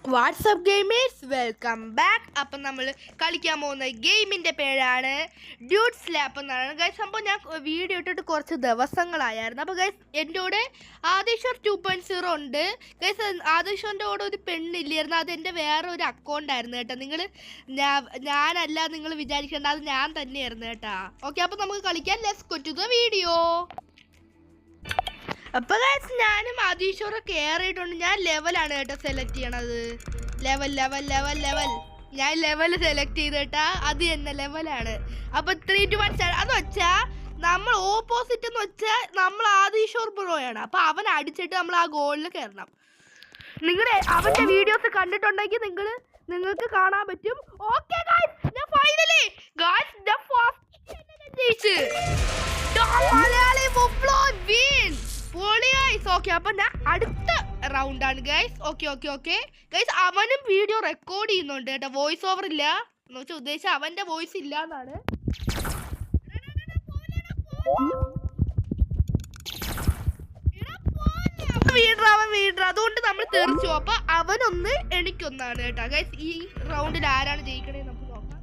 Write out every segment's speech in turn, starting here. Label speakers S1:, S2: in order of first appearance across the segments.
S1: WhatsApp gamers welcome back. അപ്പം നമ്മൾ കളിക്കാൻ പോകുന്ന ഗെയിമിൻ്റെ പേരാണ് ഡ്യൂഡ് സ്ലാപ്പ് എന്നാണ് ഗൈസ്. അപ്പോൾ ഞാൻ വീഡിയോ ഇട്ടിട്ട് കുറച്ച് ദിവസങ്ങളായിരുന്നു. അപ്പോൾ ഗൈസ് എൻ്റെ കൂടെ ആദിശ്വർ 2.0 ഉണ്ട് ഗൈസ്. ആദിശ്വറിൻ്റെ കൂടെ ഒരു പെണ്ണില്ലായിരുന്നു, അത് എൻ്റെ വേറെ ഒരു അക്കൗണ്ടായിരുന്നു കേട്ടോ. നിങ്ങൾ ഞാനല്ല നിങ്ങൾ വിചാരിക്കേണ്ട, അത് ഞാൻ തന്നെയായിരുന്നു കേട്ടോ. ഓക്കെ, അപ്പോൾ നമുക്ക് കളിക്കാൻ. Let's go to the video. അപ്പോൾ ഗൈസ് ഞാനും ആദിശ്വറും കയറിയിട്ടുണ്ട്. ഞാൻ ലെവലാണ് കേട്ടോ സെലക്ട് ചെയ്യണത്. ലെവൽ ഞാൻ ലെവൽ സെലക്ട് ചെയ്ത് കേട്ടാ, അത് തന്നെ ലെവലാണ്. അപ്പോൾ 3 to 1 അത് വെച്ചാൽ നമ്മൾ ഓപ്പോസിറ്റ് എന്ന് വെച്ചാൽ നമ്മൾ ആദിശ്വർ ബ്രോയാണ്. അപ്പോൾ അവൻ അടിച്ചിട്ട് നമ്മൾ ആ ഗോളിൽ കയറണം. നിങ്ങൾ അവൻ്റെ വീഡിയോസ് കണ്ടിട്ടുണ്ടെങ്കിൽ നിങ്ങൾക്ക് കാണാൻ പറ്റും. ഓക്കെ ഗൈസ്, ഞാൻ ഫൈനലി ഗൈസ് ഞാൻ ഫസ്റ്റ് ജയിച്ചു. ഓക്കെ, അപ്പൊ ഞാൻ അടുത്ത റൗണ്ടാണ് ഗൈസ്. ഓക്കെ ഗൈസ്, അവനും വീഡിയോ റെക്കോർഡ് ചെയ്യുന്നുണ്ട് കേട്ടോ. വോയിസ് ഓവർ ഇല്ല എന്ന് വെച്ചാൽ ഉദ്ദേശിച്ച അവന്റെ വോയിസ് ഇല്ല എന്നാണ്. വീട അതുകൊണ്ട് നമ്മൾ തെറിച്ചു. അപ്പൊ അവനൊന്ന് എനിക്കൊന്നാണ് കേട്ടോ ഗൈസ്. ഈ റൗണ്ടിൽ ആരാണ് ജയിക്കണേ നമുക്ക് നോക്കാം.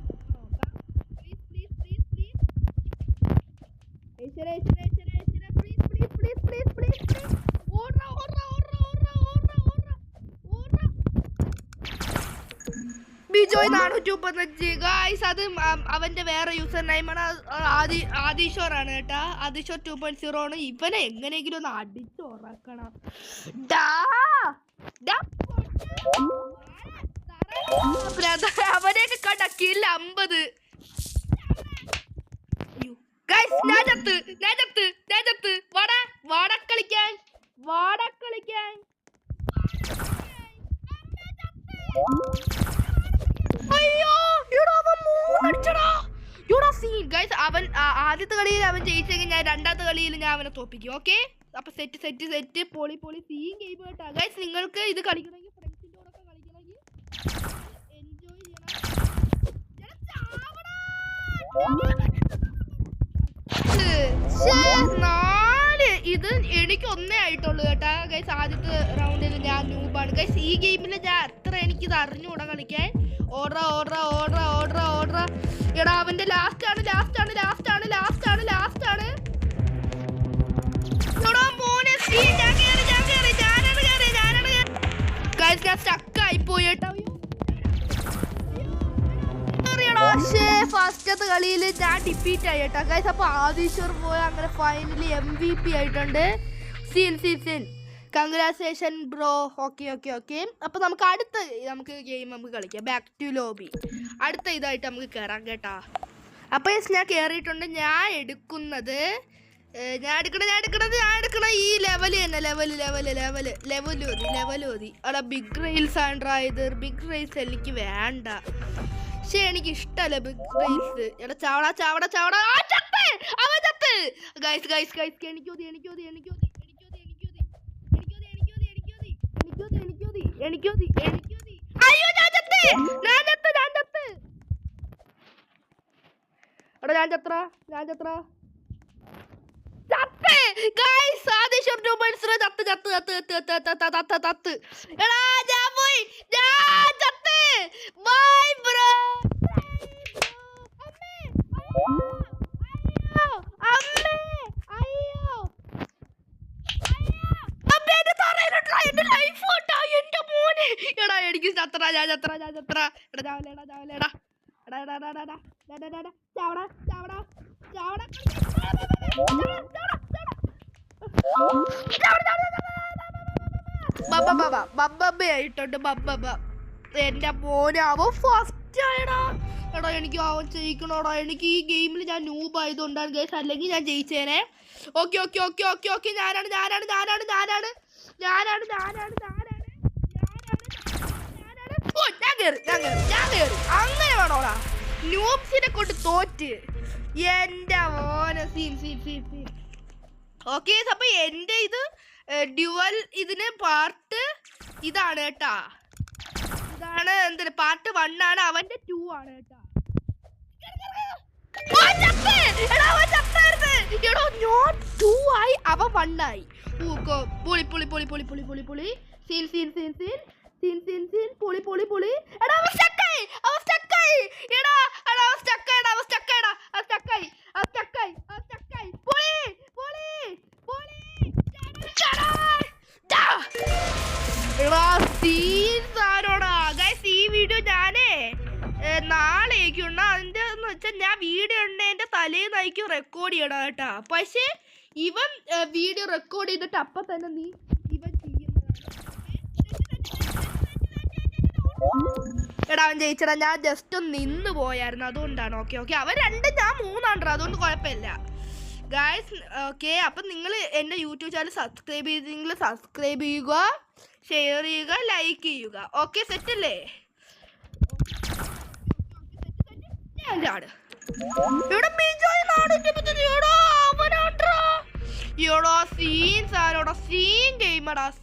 S1: ബിജോയ് 435 ഗൈസ്. അത് അവന്റെ വേറെ യൂസർ നെയിമാണ്. ആദിശ്വർ ആണ് കേട്ടാ. ആദിശ്വർ 2.0 ആണ്. ഇവനെ എങ്ങനെയെങ്കിലും ഒന്ന് അടിച്ചുറക്കണം. അവനെയൊക്കെ കണ്ട കിൽ 50. ഗൈസ് ഞാൻ ചത്ത്. വാടക്കളിക്കാൻ അവൻ ആദ്യത്തെ കളിയിൽ അവൻ ജയിച്ചെങ്കിൽ ഞാൻ രണ്ടാമത്തെ കളിയിൽ ഞാൻ അവനെ തോപ്പിക്കും. ഓക്കെ, അപ്പൊ സെറ്റ് പൊളി സീൻ ഗെയിം കേട്ടോ ഗൈസ്. നിങ്ങൾക്ക് ഇത് കളിക്കണമെങ്കിൽ ഫ്രണ്ട്സിന്റെ കൂടെ കളിക്കണമെങ്കിൽ എൻജോയ് ചെയ്യണം. ഇത് എനിക്ക് ഒന്നേ ആയിട്ടുള്ളൂ കേട്ടാ ഗൈസ്. ആദ്യത്തെ റൗണ്ടിൽ ഞാൻ ന്യൂബാണ് ഗൈസ്. ഈ ഗെയിമിൽ ഞാൻ അത്ര എനിക്കിത് അറിഞ്ഞുകൂടാ കളിക്കാൻ. ഓർഡർ എടാ, അവന്റെ ലാസ്റ്റ് ആണ്. ഗൈസ് ഞാൻ സ്റ്റക്ക് ആയിപ്പോയി കേട്ടോ. ഫസ്റ്റത്തെ കളിയിൽ ഞാൻ ഡിഫീറ്റ് ആയി കേട്ടോ ഗൈസ്. അപ്പൊ ആദിശ്വർ പോയ അങ്ങനെ ഫൈനലി MVP ആയിട്ടുണ്ട്. Scene congratulation bro. ഓക്കെ. അപ്പൊ നമുക്ക് അടുത്ത ഗെയിം കളിക്കാം. Back to lobby. അടുത്ത ഇതായിട്ട് നമുക്ക് കയറാം കേട്ടാ. അപ്പൊ ഞാൻ കയറിയിട്ടുണ്ട്. ഞാൻ എടുക്കുന്നത് ഈ ലെവല് തന്നെ. ലെവൽ മതി. അവിടെ ബിഗ് റെയിൽസ് ആണ്. ഇത് ബിഗ് റെയിൽസ് എനിക്ക് വേണ്ട. പക്ഷെ എനിക്ക് ഇഷ്ടല്ല ബിഗ് റെയിൽസ്. എടാ ചാവട അവൻ ചത്ത്. ഗൈസ് എനിക്കോതി. അയ്യോ ഞാൻ ചത്ത്. എടാ ഞാൻ ചത്ര ഗൈസ്. ആദിശ്വർ 2.0 ചത്ത്. എടാ ഞാൻ പോയി. ഞാൻ ചത്ത്. Bye bro. എടാ എനിക്ക് ചത്ര. ആയിട്ടുണ്ട് എന്റെ മോനെ. അവൻ ഫസ്റ്റ് ആയടാ. എടാ എനിക്ക് അവൻ ജയിക്കണോടാ. എനിക്ക് ഈ ഗെയിമിൽ ഞാൻ ന്യൂബ് ആയതുകൊണ്ടാണ് ഗൈസ്, അല്ലെങ്കിൽ ഞാൻ ജയിച്ചേനെ. ഓക്കെ ഞാനാണ്. ഞാൻ കേറി. അങ്ങനെ വേണോടാ. ന്യൂബ്സിനെ കൊണ്ട് തോറ്റ് എന്റെ മോനെ. സീൻ. ഓക്കെ, അപ്പൊ എന്റെ ഇത് ഡ്യുവൽ ഇതിന് പാർട്ട് ഇതാണ് കേട്ടാ. ഇതാണ് എന്തിന് പാർട്ട് 1 ആണ്. അവന്റെ 2 ആണ് കേട്ടാ. അവൻ 1 ആയി. പൊളി. സീൻ സീൻ പൊളി പൊളി പൊളി. എടാ അവൻ സ്റ്റക്കായി എടാ അവൻ സ്റ്റക്കായി പൊളി പൊളി പൊളി. എടാ സീൻസ് ആരോടാ ഗൈസ്. ഈ വീഡിയോ ഞാനേ നാളേക്കുണ്ട്. അതിൻ്റെ എന്ന് വെച്ചാൽ ഞാൻ വീഡിയോ ഉണ്ടതിൻ്റെ തലേന്നായിരിക്കും റെക്കോർഡ് ചെയ്യണം കേട്ടാ. പക്ഷേ ഇവൻ വീഡിയോ റെക്കോർഡ് ചെയ്തിട്ട് അപ്പം തന്നെ നീ ഇവൻ എടാ അവൻ ജയിച്ചടാ. ഞാൻ ജസ്റ്റ് ഒന്ന് നിന്ന് പോയായിരുന്നു, അതുകൊണ്ടാണ്. ഓക്കെ അവൻ 2 ഞാൻ 3 അതുകൊണ്ട് കുഴപ്പമില്ല ഗായ്സ്. ഓക്കെ, അപ്പം നിങ്ങൾ എൻ്റെ യൂട്യൂബ് ചാനൽ സബ്സ്ക്രൈബ് ചെയ്തെങ്കിൽ സബ്സ്ക്രൈബ് ചെയ്യുക, ഷെയർ ചെയ്യുക, ലൈക്ക് ചെയ്യുക. ഓക്കെ സെറ്റല്ലേ?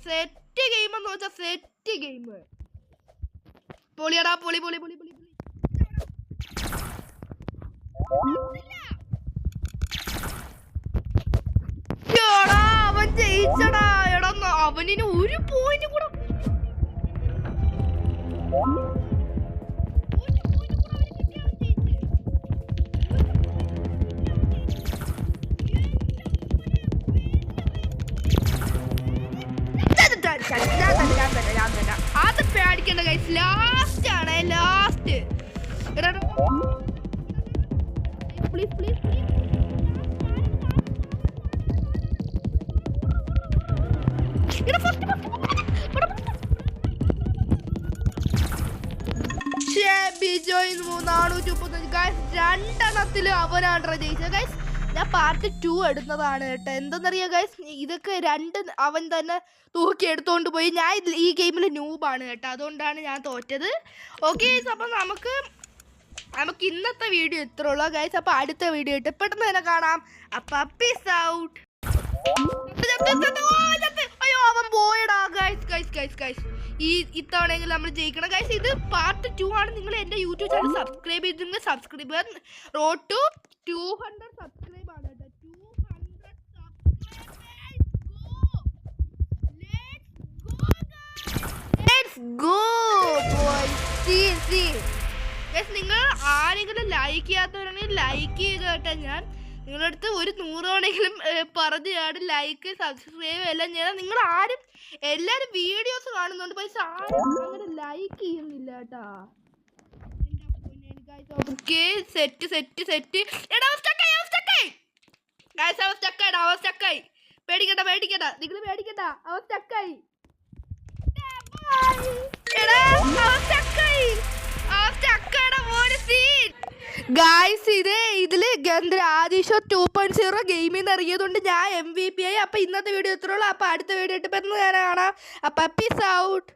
S1: സെറ്റ് ഗെയിം എന്ന് വെച്ചാൽ സെറ്റ് ഗെയിം. പൊളിയടാ പൊളി പൊളി പൊളി പൊളി. അവൻ ജയിച്ചടാ. എടാ അവനിന് 1 പോയിന്റ് കൂടെ. അത് പേടിക്കണ്ട ഗൈസ്, ലാസ്റ്റ് ആണ് last. Please please Bijoy 435 guys. 2 അവനാണ് ജയിച്ചത് ഗൈസ്. ഞാൻ പാർട്ട് 2 എടുത്തതാണ് കേട്ടോ. എന്തെന്നറിയാം ഗൈസ്, ഇതൊക്കെ 2 അവൻ തന്നെ തൂക്കി എടുത്തോണ്ട് പോയി. ഞാൻ ഈ ഗെയിമിൽ ന്യൂബാണ് കേട്ടോ, അതുകൊണ്ടാണ് ഞാൻ തോറ്റത്. ഓക്കെ അപ്പം നമുക്ക് ഇന്നത്തെ വീഡിയോ ഇത്ര ഉള്ളൂ ഗൈസ്. അപ്പം അടുത്ത വീഡിയോ ഇട്ട് പെട്ടെന്ന് തന്നെ കാണാം. അപ്പം പീസ് ഔട്ട്. അയ്യോ അവൻ പോയടാ ഗൈസ്. ഇത്തവണയെങ്കിലും നമ്മൾ ജയിക്കണം ഗൈസ്. ഇത് പാർട്ട് 2 ആണ്. നിങ്ങൾ എൻ്റെ യൂട്യൂബ് ചാനൽ സബ്സ്ക്രൈബ് ചെയ്തിട്ടുണ്ടെങ്കിൽ സബ്സ്ക്രൈബ് റോഡ് ടു 200 സബ്സ്ക്രൈബ് ആണ് കേട്ടോ. 200 ലെറ്റ്സ് ഗോ ബോയ്സ്. നിങ്ങൾ ആരെങ്കിലും ലൈക്ക് ചെയ്യാത്തവരാണെങ്കിൽ ലൈക്ക് ചെയ്യുക കേട്ടോ. ഞാൻ നിങ്ങളുടെ അടുത്ത് 100 തവണയെങ്കിലും പറഞ്ഞാണ് ലൈക്ക് സബ്സ്ക്രൈബ് എല്ലാം ചെയ്യണം. നിങ്ങൾ എല്ലാവരും വീഡിയോസ് കാണുന്നുണ്ട്, പക്ഷെ ആരും അങ്ങനെ ലൈക്ക് ചെയ്യുന്നില്ല കേട്ടാ. Okay set. എടാ അവൻ സ്റ്റക്കായി. പേടിക്കണ്ട നിങ്ങൾ പേടിക്കണ്ട, അവൻ സ്റ്റക്കായി. ഗായ്സ് ഇതില് ആദിഷോ 2.0 ഗെയിമിൽ നിന്ന് ഇറങ്ങിയതുകൊണ്ട് ഞാൻ MVP ആയി. അപ്പൊ ഇന്നത്തെ വീഡിയോ ഇത്രയുള്ളൂ. അപ്പൊ അടുത്ത വീഡിയോ ഇട്ട് പെട്ടെന്ന് കാണാം. അപ്പൊ പീസ് ഔട്ട്.